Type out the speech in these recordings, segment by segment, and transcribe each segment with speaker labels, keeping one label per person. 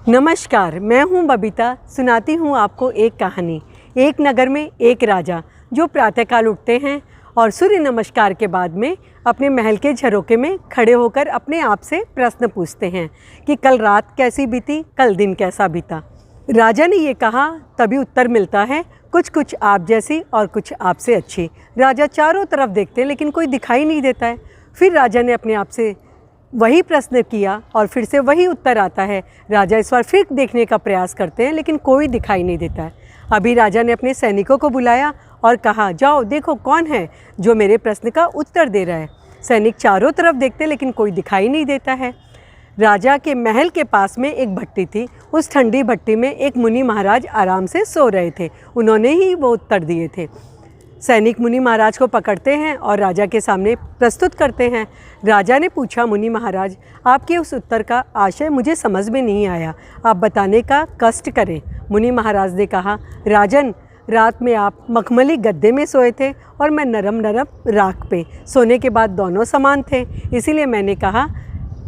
Speaker 1: नमस्कार, मैं हूँ बबीता। सुनाती हूँ आपको एक कहानी। एक नगर में एक राजा जो प्रातःकाल उठते हैं और सूर्य नमस्कार के बाद में अपने महल के झरोखे में खड़े होकर अपने आप से प्रश्न पूछते हैं कि कल रात कैसी बीती, कल दिन कैसा बीता। राजा ने ये कहा, तभी उत्तर मिलता है, कुछ कुछ आप जैसी और कुछ आपसे अच्छी। राजा चारों तरफ देखते हैं लेकिन कोई दिखाई नहीं देता है। फिर राजा ने अपने आप से वही प्रश्न किया और फिर से वही उत्तर आता है। राजा इस बार फिर देखने का प्रयास करते हैं लेकिन कोई दिखाई नहीं देता है। अभी राजा ने अपने सैनिकों को बुलाया और कहा, जाओ देखो कौन है जो मेरे प्रश्न का उत्तर दे रहा है। सैनिक चारों तरफ देखते लेकिन कोई दिखाई नहीं देता है। राजा के महल के पास में एक भट्टी थी। उस ठंडी भट्टी में एक मुनि महाराज आराम से सो रहे थे। उन्होंने ही वो उत्तर दिए थे। सैनिक मुनि महाराज को पकड़ते हैं और राजा के सामने प्रस्तुत करते हैं। राजा ने पूछा, मुनि महाराज, आपके उस उत्तर का आशय मुझे समझ में नहीं आया, आप बताने का कष्ट करें। मुनि महाराज ने कहा, राजन, रात में आप मखमली गद्दे में सोए थे और मैं नरम नरम राख पे। सोने के बाद दोनों समान थे, इसीलिए मैंने कहा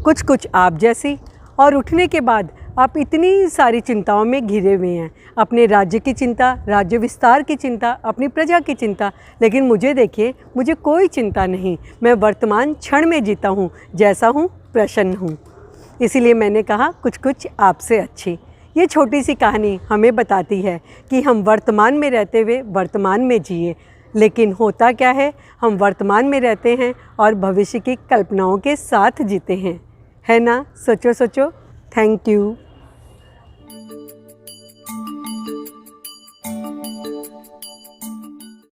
Speaker 1: कुछ कुछ आप जैसी। और उठने के बाद आप इतनी सारी चिंताओं में घिरे हुए हैं, अपने राज्य की चिंता, राज्य विस्तार की चिंता, अपनी प्रजा की चिंता। लेकिन मुझे देखिए, मुझे कोई चिंता नहीं। मैं वर्तमान क्षण में जीता हूँ, जैसा हूँ प्रसन्न हूँ। इसीलिए मैंने कहा कुछ कुछ आपसे अच्छी। ये छोटी सी कहानी हमें बताती है कि हम वर्तमान में रहते हुए वर्तमान में जिए। लेकिन होता क्या है, हम वर्तमान में रहते हैं और भविष्य की कल्पनाओं के साथ जीते हैं, है ना। सोचो सोचो। Thank you.